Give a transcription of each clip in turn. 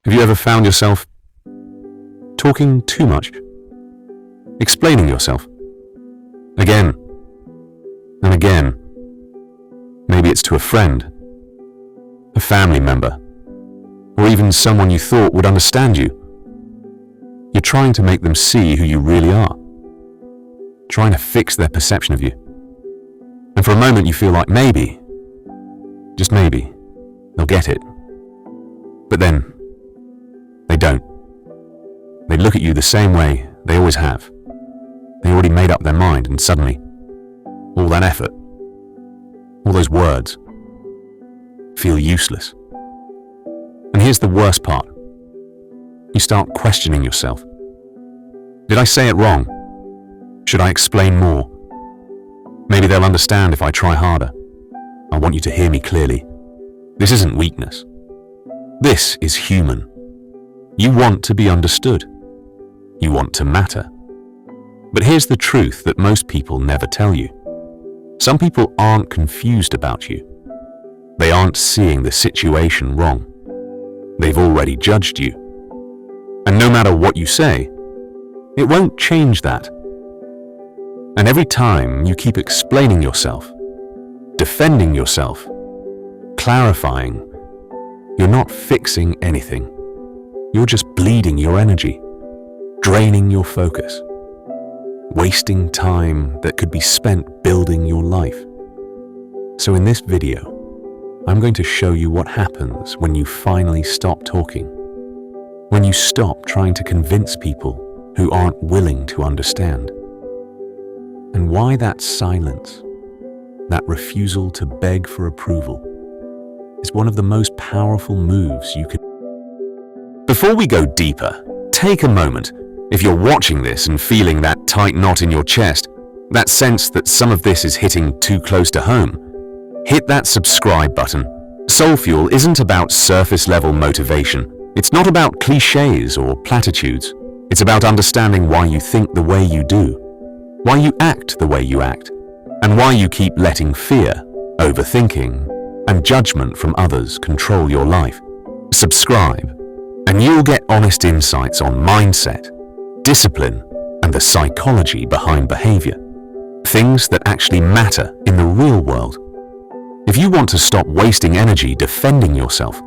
Have you ever found yourself talking too much, explaining yourself again and again? Maybe it's to a friend, a family member, or even someone you thought would understand you. You're trying to make them see who you really are, trying to fix their perception of you. And for a moment you feel like maybe, just maybe, they'll get it. But then, they don't. They look at you the same way they always have. They already made up their mind, and suddenly, all that effort, all those words, feel useless. And here's the worst part. You start questioning yourself. Did I say it wrong? Should I explain more? Maybe they'll understand if I try harder. I want you to hear me clearly. This isn't weakness. This is human. You want to be understood. You want to matter. But here's the truth that most people never tell you. Some people aren't confused about you. They aren't seeing the situation wrong. They've already judged you. And no matter what you say, it won't change that. And every time you keep explaining yourself, defending yourself, clarifying, you're not fixing anything. You're just bleeding your energy, draining your focus, wasting time that could be spent building your life. So in this video, I'm going to show you what happens when you finally stop talking, when you stop trying to convince people who aren't willing to understand, and why that silence, that refusal to beg for approval, is one of the most powerful moves you can. Before we go deeper, take a moment. If you're watching this and feeling that tight knot in your chest, that sense that some of this is hitting too close to home, hit that subscribe button. Soul Fuel isn't about surface-level motivation. It's not about cliches or platitudes. It's about understanding why you think the way you do, why you act the way you act, and why you keep letting fear, overthinking, and judgment from others control your life. Subscribe, and you'll get honest insights on mindset, discipline, and the psychology behind behavior. Things that actually matter in the real world. If you want to stop wasting energy defending yourself,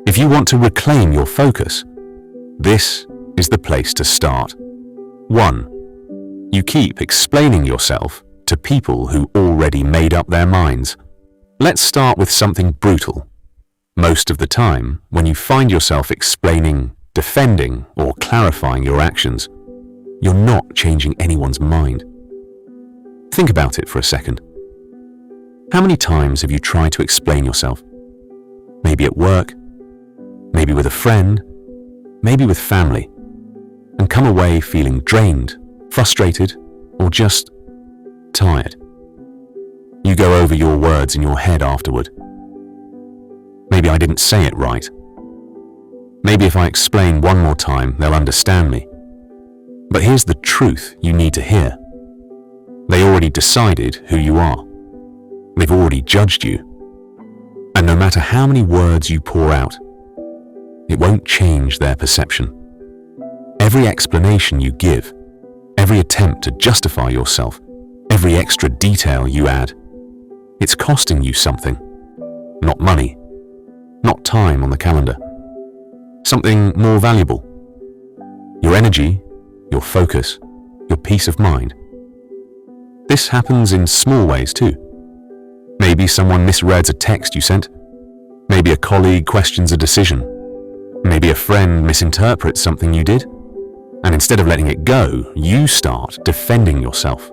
if you want to reclaim your focus, this is the place to start. 1. You keep explaining yourself to people who already made up their minds. Let's start with something brutal. Most of the time, when you find yourself explaining, defending, or clarifying your actions, you're not changing anyone's mind. Think about it for a second. How many times have you tried to explain yourself? Maybe at work, maybe with a friend, maybe with family, and come away feeling drained, frustrated, or just tired. You go over your words in your head afterward. Maybe I didn't say it right. Maybe if I explain one more time, they'll understand me. But here's the truth you need to hear. They already decided who you are. They've already judged you. And no matter how many words you pour out, it won't change their perception. Every explanation you give, every attempt to justify yourself, every extra detail you add, it's costing you something. Not money, not time on the calendar. Something more valuable. Your energy, your focus, your peace of mind. This happens in small ways too. Maybe someone misreads a text you sent. Maybe a colleague questions a decision. Maybe a friend misinterprets something you did. And instead of letting it go, you start defending yourself.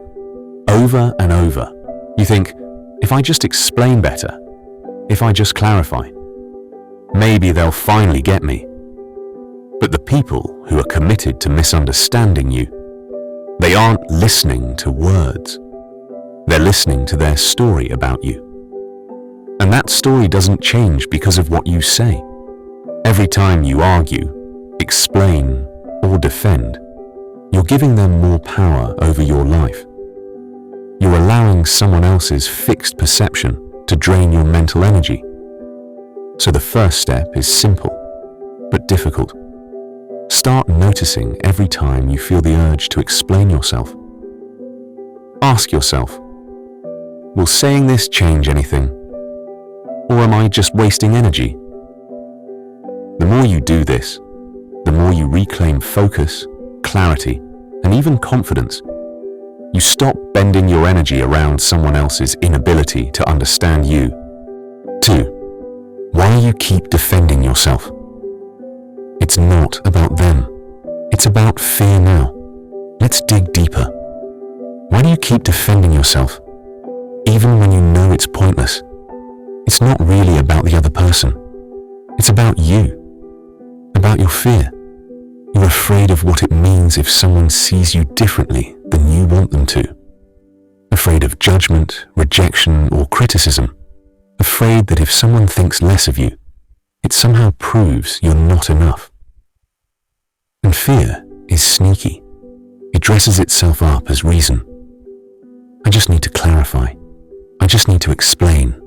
Over and over. You think, if I just explain better, if I just clarify, maybe they'll finally get me. But the people who are committed to misunderstanding you, they aren't listening to words. They're listening to their story about you. And that story doesn't change because of what you say. Every time you argue, explain, or defend, you're giving them more power over your life. You're allowing someone else's fixed perception to drain your mental energy. So the first step is simple. but difficult. Start noticing every time you feel the urge to explain yourself. Ask yourself, will saying this change anything? Or am I just wasting energy? The more you do this, the more you reclaim focus, clarity, and even confidence. You stop bending your energy around someone else's inability to understand you. 2. Why you keep defending yourself. It's not about them. It's about fear now. Let's dig deeper. Why do you keep defending yourself, even when you know it's pointless? It's not really about the other person. It's about you, about your fear. You're afraid of what it means if someone sees you differently than you want them to. Afraid of judgment, rejection, or criticism. Afraid that if someone thinks less of you, it somehow proves you're not enough. And fear is sneaky. It dresses itself up as reason. I just need to clarify. I just need to explain.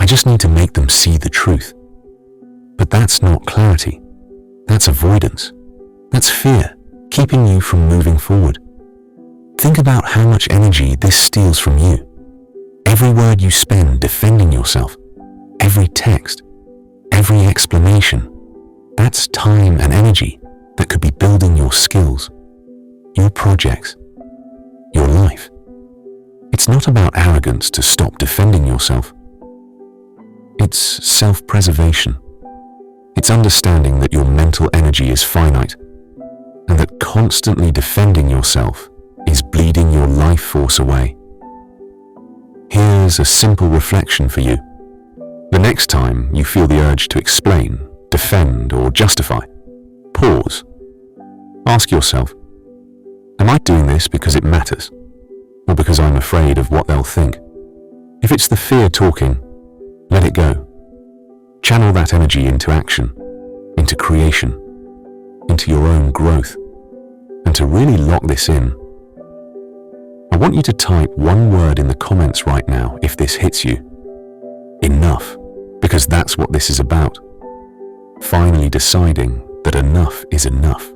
I just need to make them see the truth. But that's not clarity. That's avoidance. That's fear, keeping you from moving forward. Think about how much energy this steals from you. Every word you spend defending yourself, every text, every explanation, that's time and energy that could be building your skills, your projects, your life. It's not about arrogance to stop defending yourself. It's self-preservation. It's understanding that your mental energy is finite and that constantly defending yourself is bleeding your life force away. Here's a simple reflection for you. The next time you feel the urge to explain, defend, or justify, pause. Ask yourself, am I doing this because it matters, or because I'm afraid of what they'll think? If it's the fear talking, let it go. Channel that energy into action, into creation, into your own growth. And to really lock this in, I want you to type one word in the comments right now if this hits you. Enough, because that's what this is about. Finally deciding that enough is enough.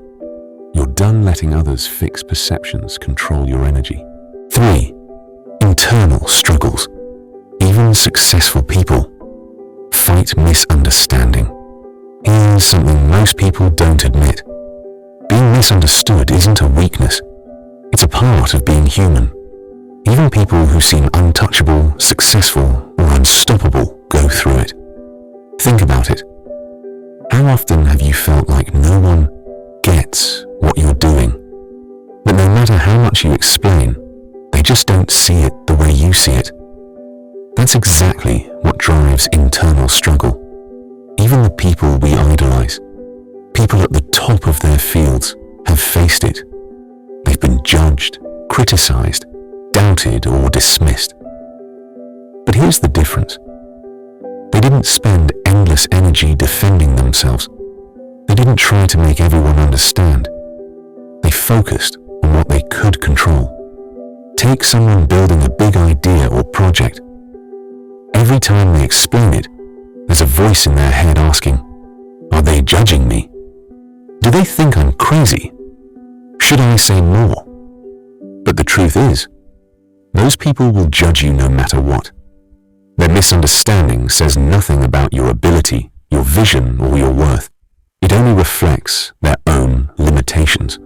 You're done letting others fix perceptions control your energy. 3. Internal struggles. Even successful people fight misunderstanding. Here's something most people don't admit. Being misunderstood isn't a weakness. It's a part of being human. Even people who seem untouchable, successful, or unstoppable go through it. Think about it. How often have you felt like no one gets what you're doing? But no matter how much you explain, they just don't see it the way you see it. That's exactly what drives internal struggle. Even the people we idolize, people at the top of their fields, have faced it. They've been judged, criticized, doubted, or dismissed. But here's the difference. They didn't spend endless energy defending themselves. They didn't try to make everyone understand. They focused on what they could control. Take someone building a big idea or project. Every time they explain it, there's a voice in their head asking, are they judging me? Do they think I'm crazy? Should I say more? But the truth is, those people will judge you no matter what. Their misunderstanding says nothing about your ability, your vision, or your worth. It only reflects their own limitations.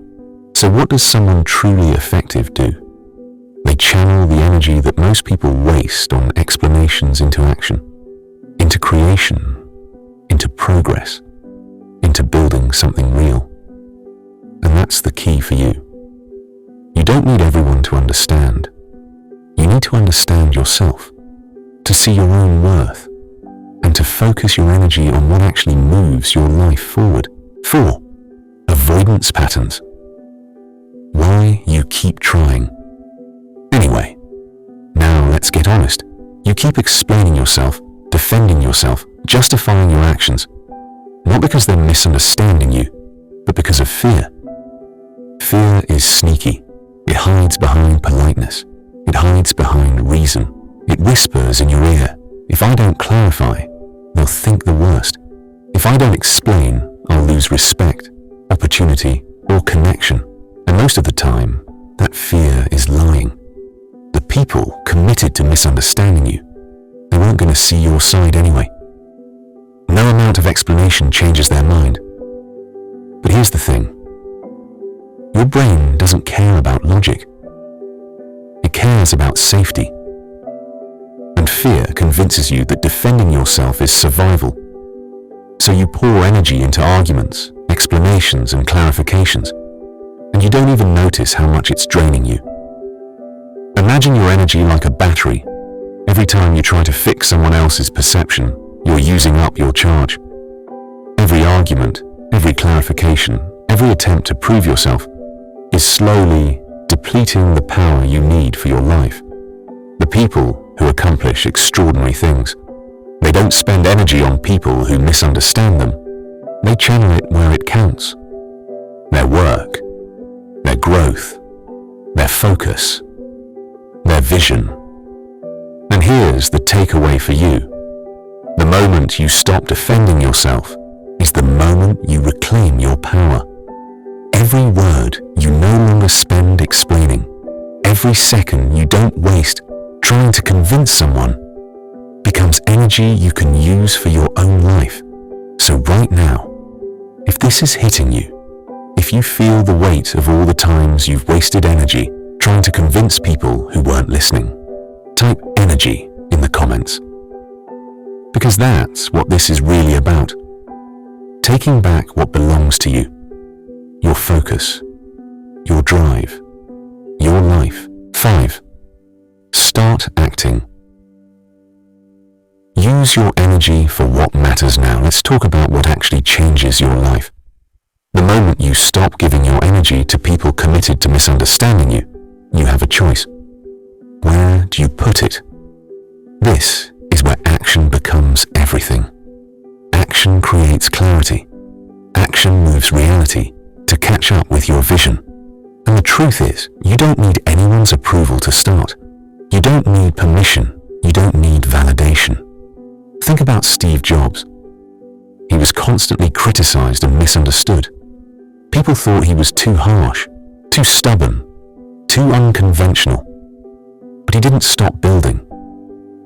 So what does someone truly effective do? They channel the energy that most people waste on explanations into action, into creation, into progress, into building something real. And that's the key for you. You don't need everyone to understand. You need to understand yourself, to see your own worth, and to focus your energy on what actually moves your life forward. 4. Avoidance patterns. Why you keep trying. Anyway, now let's get honest. You keep explaining yourself, defending yourself, justifying your actions, not because they're misunderstanding you, but because of fear. Fear is sneaky. It hides behind politeness. It hides behind reason. It whispers in your ear, if I don't clarify, they'll think the worst. If I don't explain, I'll lose respect, opportunity, or connection. And most of the time, that fear is lying. The people committed to misunderstanding you, they weren't going to see your side anyway. No amount of explanation changes their mind. But here's the thing. Your brain doesn't care about logic. It cares about safety. And fear convinces you that defending yourself is survival. So you pour energy into arguments, explanations, and clarifications, and you don't even notice how much it's draining you. Imagine your energy like a battery. Every time you try to fix someone else's perception, you're using up your charge. Every argument, every clarification, every attempt to prove yourself is slowly depleting the power you need for your life. The people who accomplish extraordinary things, they don't spend energy on people who misunderstand them. They channel it where it counts. Their work, their growth, their focus, their vision. And here's the takeaway for you. The moment you stop defending yourself is the moment you reclaim your power. Every word you no longer spend explaining, every second you don't waste trying to convince someone, becomes energy you can use for your own life. So right now, if this is hitting you, if you feel the weight of all the times you've wasted energy trying to convince people who weren't listening, type energy in the comments. Because that's what this is really about. Taking back what belongs to you. Your focus, your drive, your life. 5. Start acting. Use your energy for what matters now. Let's talk about what actually changes your life. The moment you stop giving your energy to people committed to misunderstanding you, you have a choice. Where do you put it? This is where action becomes everything. Action creates clarity. Action moves reality to catch up with your vision. And the truth is, you don't need anyone's approval to start. You don't need permission. You don't need validation. Think about Steve Jobs. He was constantly criticized and misunderstood. People thought he was too harsh, too stubborn, too unconventional. But he didn't stop building.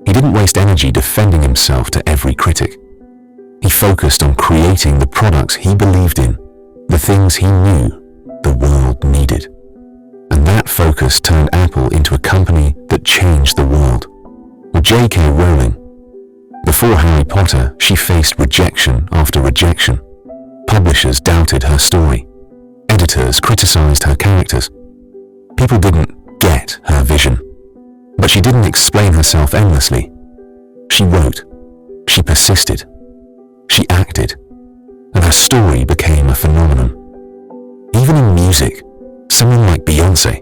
He didn't waste energy defending himself to every critic. He focused on creating the products he believed in, the things he knew the world needed. And that focus turned Apple into a company that changed the world. Or J.K. Rowling. Before Harry Potter, she faced rejection after rejection. Publishers doubted her story. Editors criticized her characters. People didn't get her vision. But she didn't explain herself endlessly. She wrote. She persisted. She acted. And her story became a phenomenon. Even in music, someone like Beyoncé,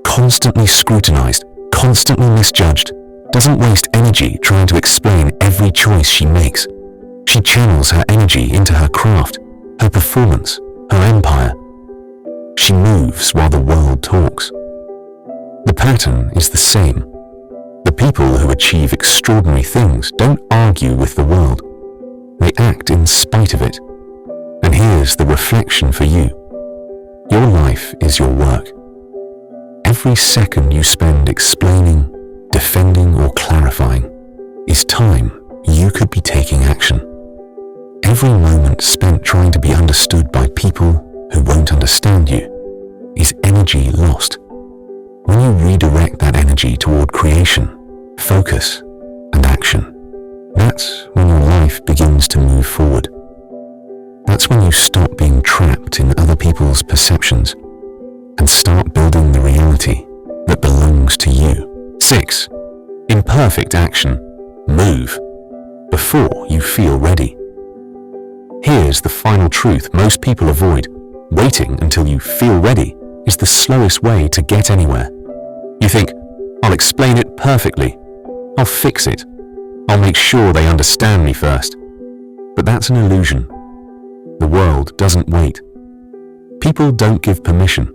constantly scrutinized, constantly misjudged, doesn't waste energy trying to explain every choice she makes. She channels her energy into her craft, her performance, her empire. She moves while the world talks. The pattern is the same. The people who achieve extraordinary things don't argue with the world. They act in spite of it. And here's the reflection for you. Your life is your work. Every second you spend explaining, defending, or clarifying is time you could be taking action. Every moment spent trying to be understood by people who won't understand you is energy lost. When you redirect that energy toward creation, focus, and action, that's when your life begins to move forward. That's when you stop being trapped in other people's perceptions and start building the reality that belongs to you. 6. Imperfect action. Move before you feel ready. Here's the final truth most people avoid. Waiting until you feel ready is the slowest way to get anywhere. You think, I'll explain it perfectly. I'll fix it. I'll make sure they understand me first. But that's an illusion. The world doesn't wait. People don't give permission.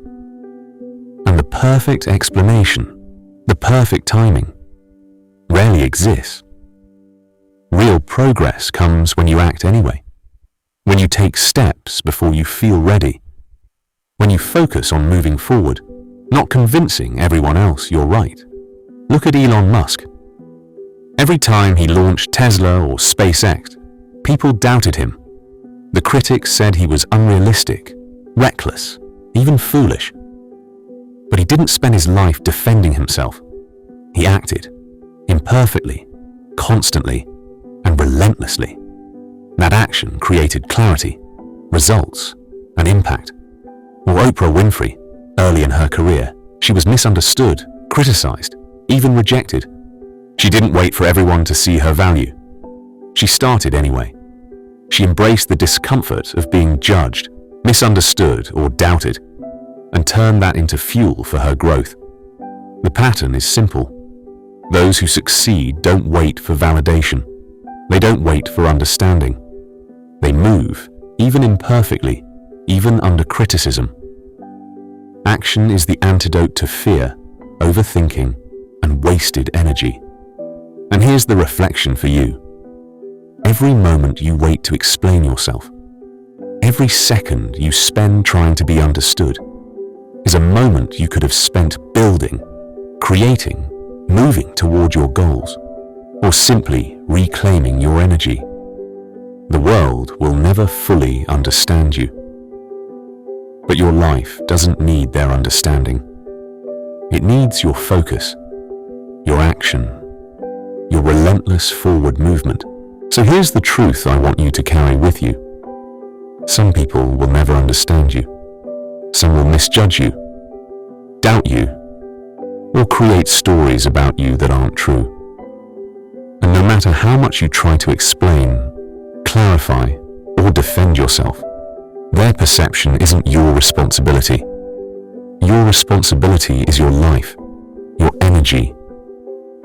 And the perfect explanation, the perfect timing, rarely exists. Real progress comes when you act anyway. when you take steps before you feel ready, when you focus on moving forward, not convincing everyone else you're right. Look at Elon Musk. Every time he launched Tesla or SpaceX, people doubted him. The critics said he was unrealistic, reckless, even foolish. But he didn't spend his life defending himself. He acted, imperfectly, constantly, and relentlessly. That action created clarity, results, and impact. Or Oprah Winfrey, early in her career, she was misunderstood, criticized, even rejected. She didn't wait for everyone to see her value. She started anyway. She embraced the discomfort of being judged, misunderstood, or doubted, and turned that into fuel for her growth. The pattern is simple. Those who succeed don't wait for validation. They don't wait for understanding. They move, even imperfectly, even under criticism. Action is the antidote to fear, overthinking, and wasted energy. And here's the reflection for you. Every moment you wait to explain yourself, every second you spend trying to be understood, is a moment you could have spent building, creating, moving toward your goals, or simply reclaiming your energy. The world will never fully understand you. But your life doesn't need their understanding. It needs your focus, your action, your relentless forward movement. So here's the truth I want you to carry with you. Some people will never understand you. Some will misjudge you, doubt you, or create stories about you that aren't true. And no matter how much you try to explain, clarify, or defend yourself, their perception isn't your responsibility. Your responsibility is your life, your energy,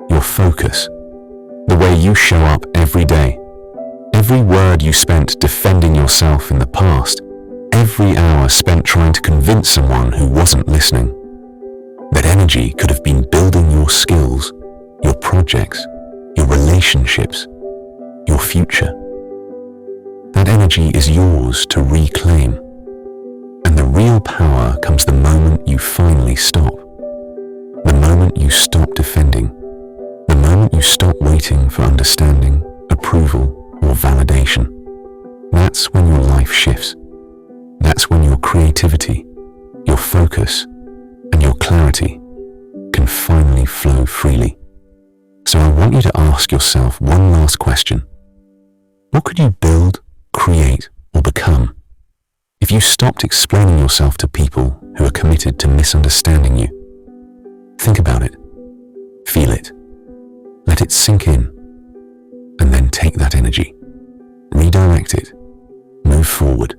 your focus, the way you show up every day. Every word you spent defending yourself in the past, every hour spent trying to convince someone who wasn't listening. That energy could have been building your skills, your projects, your relationships, your future. That energy is yours to reclaim. And the real power comes the moment you finally stop. The moment you stop defending. The moment you stop waiting for understanding, approval, or validation. That's when your life shifts. That's when your creativity, your focus, and your clarity can finally flow freely. So I want you to ask yourself one last question. What could you build, create, or become if you stopped explaining yourself to people who are committed to misunderstanding you? Think about it. Feel it. Let it sink in. And then take that energy. Redirect it. Move forward.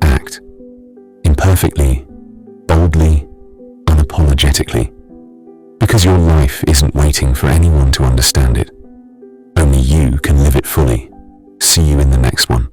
Act. Imperfectly, boldly, unapologetically. Because your life isn't waiting for anyone to understand it. Only you can live it fully. See you in the next one.